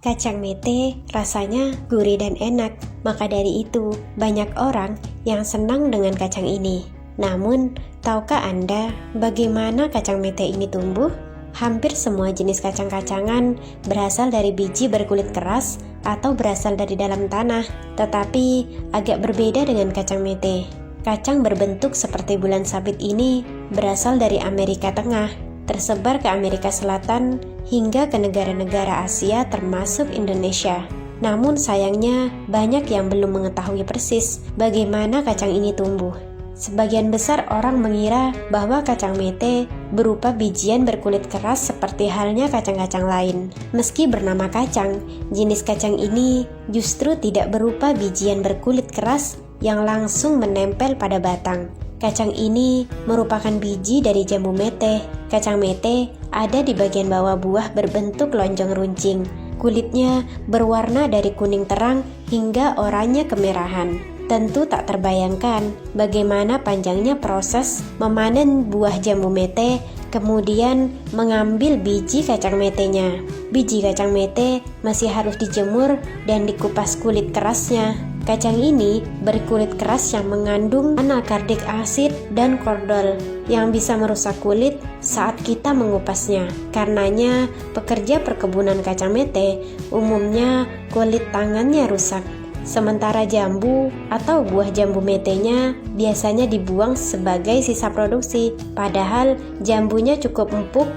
Kacang mete rasanya gurih dan enak, maka dari itu banyak orang yang senang dengan kacang ini. Namun, tahukah Anda bagaimana kacang mete ini tumbuh? Hampir semua jenis kacang-kacangan berasal dari biji berkulit keras atau berasal dari dalam tanah, tetapi agak berbeda dengan kacang mete. Kacang berbentuk seperti bulan sabit ini berasal dari Amerika Tengah, tersebar ke Amerika Selatan hingga ke negara-negara Asia termasuk Indonesia. Namun sayangnya banyak yang belum mengetahui persis bagaimana kacang ini tumbuh. Sebagian besar orang mengira bahwa kacang mete berupa bijian berkulit keras seperti halnya kacang-kacang lain. Meski bernama kacang, jenis kacang ini justru tidak berupa bijian berkulit keras yang langsung menempel pada batang. Kacang ini merupakan biji dari jambu mete. Kacang mete ada di bagian bawah buah berbentuk lonjong runcing. Kulitnya berwarna dari kuning terang hingga oranye kemerahan. Tentu tak terbayangkan bagaimana panjangnya proses memanen buah jambu mete, kemudian mengambil biji kacang metenya. Biji kacang mete masih harus dijemur dan dikupas kulit kerasnya. Kacang ini berkulit keras yang mengandung anakardik asid dan kordol yang bisa merusak kulit saat kita mengupasnya. Karenanya, pekerja perkebunan kacang mete umumnya kulit tangannya rusak. Sementara jambu atau buah jambu metenya biasanya dibuang sebagai sisa produksi, padahal jambunya cukup empuk,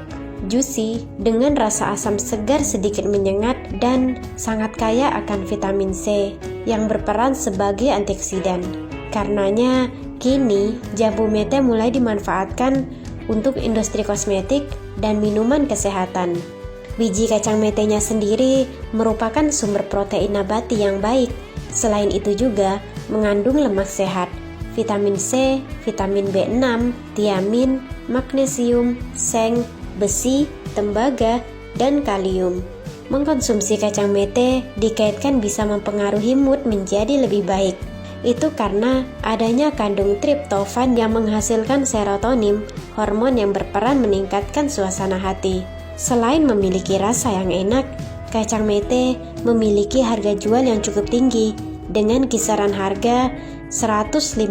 juicy, dengan rasa asam segar sedikit menyengat dan sangat kaya akan vitamin C yang berperan sebagai antioksidan. Karenanya, kini jambu mete mulai dimanfaatkan untuk industri kosmetik dan minuman kesehatan. Biji kacang metenya sendiri merupakan sumber protein nabati yang baik. Selain itu juga mengandung lemak sehat, vitamin C, vitamin B6, tiamin, magnesium, seng, besi, tembaga, dan kalium. Mengkonsumsi kacang mete dikaitkan bisa mempengaruhi mood menjadi lebih baik. Itu karena adanya kandung triptofan yang menghasilkan serotonin, hormon yang berperan meningkatkan suasana hati. Selain memiliki rasa yang enak, kacang mete memiliki harga jual yang cukup tinggi dengan kisaran harga 115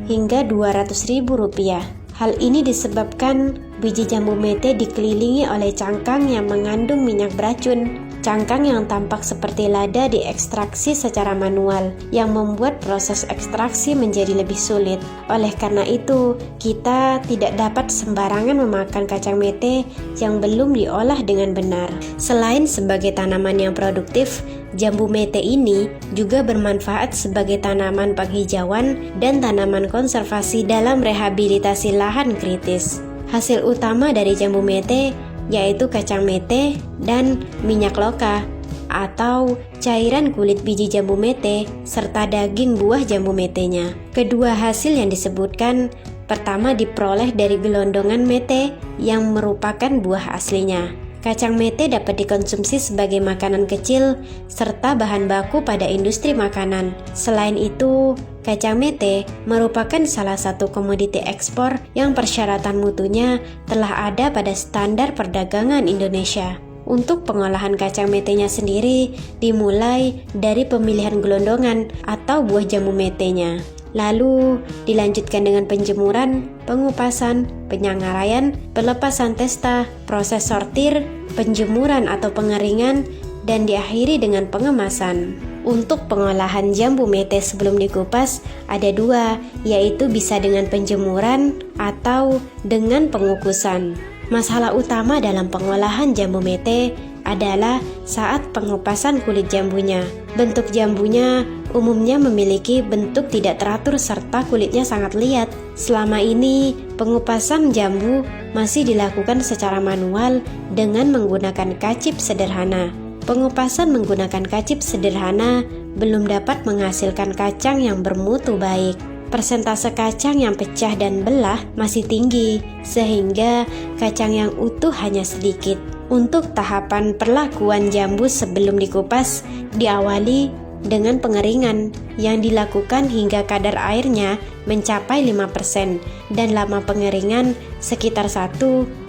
hingga 200 ribu rupiah. Hal ini disebabkan biji jambu mete dikelilingi oleh cangkang yang mengandung minyak beracun. Cangkang yang tampak seperti lada diekstraksi secara manual, yang membuat proses ekstraksi menjadi lebih sulit. Oleh karena itu, kita tidak dapat sembarangan memakan kacang mete yang belum diolah dengan benar. Selain sebagai tanaman yang produktif, jambu mete ini juga bermanfaat sebagai tanaman penghijauan dan tanaman konservasi dalam rehabilitasi lahan kritis. Hasil utama dari jambu mete yaitu kacang mete dan minyak loka atau cairan kulit biji jambu mete serta daging buah jambu metenya. Kedua hasil yang disebutkan pertama diperoleh dari gelondongan mete yang merupakan buah aslinya. Kacang mete dapat dikonsumsi sebagai makanan kecil serta bahan baku pada industri makanan. Selain itu, kacang mete merupakan salah satu komoditi ekspor yang persyaratan mutunya telah ada pada standar perdagangan Indonesia. Untuk pengolahan kacang metenya sendiri dimulai dari pemilihan gelondongan atau buah jambu metenya. Lalu dilanjutkan dengan penjemuran, pengupasan, penyangaraian, pelepasan testa, proses sortir, penjemuran atau pengeringan, dan diakhiri dengan pengemasan. Untuk pengolahan jambu mete sebelum dikupas ada dua, yaitu bisa dengan penjemuran atau dengan pengukusan. Masalah utama dalam pengolahan jambu mete adalah saat pengupasan kulit jambunya. Bentuk jambunya umumnya memiliki bentuk tidak teratur serta kulitnya sangat liat. Selama ini, pengupasan jambu masih dilakukan secara manual dengan menggunakan kacip sederhana. Pengupasan menggunakan kacip sederhana belum dapat menghasilkan kacang yang bermutu baik. Persentase kacang yang pecah dan belah masih tinggi, sehingga kacang yang utuh hanya sedikit. Untuk tahapan perlakuan jambu sebelum dikupas diawali dengan pengeringan yang dilakukan hingga kadar airnya mencapai 5% dan lama pengeringan sekitar 1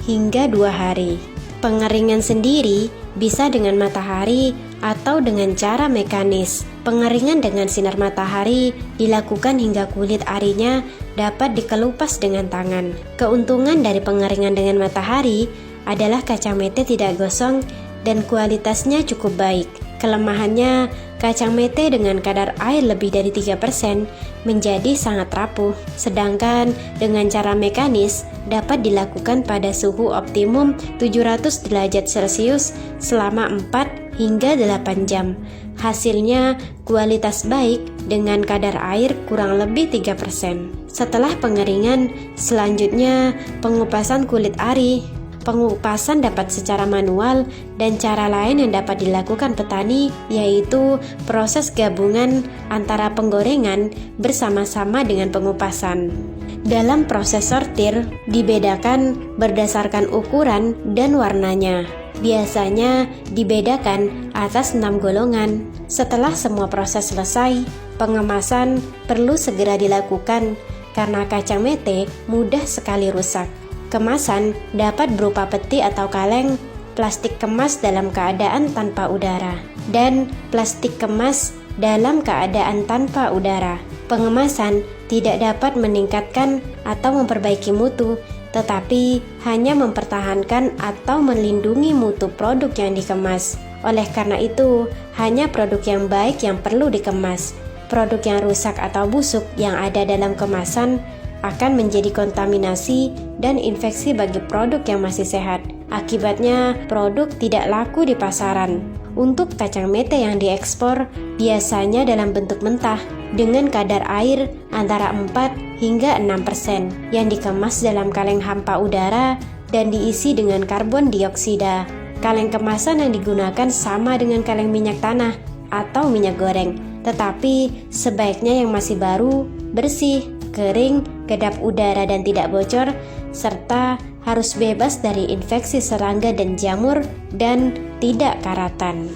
hingga 2 hari. Pengeringan sendiri bisa dengan matahari atau dengan cara mekanis. Pengeringan dengan sinar matahari dilakukan hingga kulit arinya dapat dikelupas dengan tangan. Keuntungan dari pengeringan dengan matahari adalah kacang mete tidak gosong dan kualitasnya cukup baik. Kelemahannya, kacang mete dengan kadar air lebih dari 3% menjadi sangat rapuh. Sedangkan dengan cara mekanis dapat dilakukan pada suhu optimum 700 derajat Celcius selama 4 hingga 8 jam. Hasilnya kualitas baik dengan kadar air kurang lebih 3%. Setelah pengeringan, selanjutnya pengupasan kulit ari. Pengupasan dapat secara manual dan cara lain yang dapat dilakukan petani, yaitu proses gabungan antara penggorengan bersama-sama dengan pengupasan. Dalam proses sortir, dibedakan berdasarkan ukuran dan warnanya. Biasanya dibedakan atas 6 golongan. Setelah semua proses selesai, pengemasan perlu segera dilakukan karena kacang mete mudah sekali rusak. Kemasan dapat berupa peti atau kaleng, plastik kemas dalam keadaan tanpa udara, dan plastik kemas dalam keadaan tanpa udara. Pengemasan tidak dapat meningkatkan atau memperbaiki mutu, tetapi hanya mempertahankan atau melindungi mutu produk yang dikemas. Oleh karena itu, hanya produk yang baik yang perlu dikemas. Produk yang rusak atau busuk yang ada dalam kemasan akan menjadi kontaminasi dan infeksi bagi produk yang masih sehat. Akibatnya, produk tidak laku di pasaran. Untuk kacang mete yang diekspor, biasanya dalam bentuk mentah dengan kadar air antara 4 hingga 6% yang dikemas dalam kaleng hampa udara dan diisi dengan karbon dioksida. Kaleng kemasan yang digunakan sama dengan kaleng minyak tanah atau minyak goreng, tetapi sebaiknya yang masih baru, bersih, kering, kedap udara dan tidak bocor, serta harus bebas dari infeksi serangga dan jamur dan tidak karatan.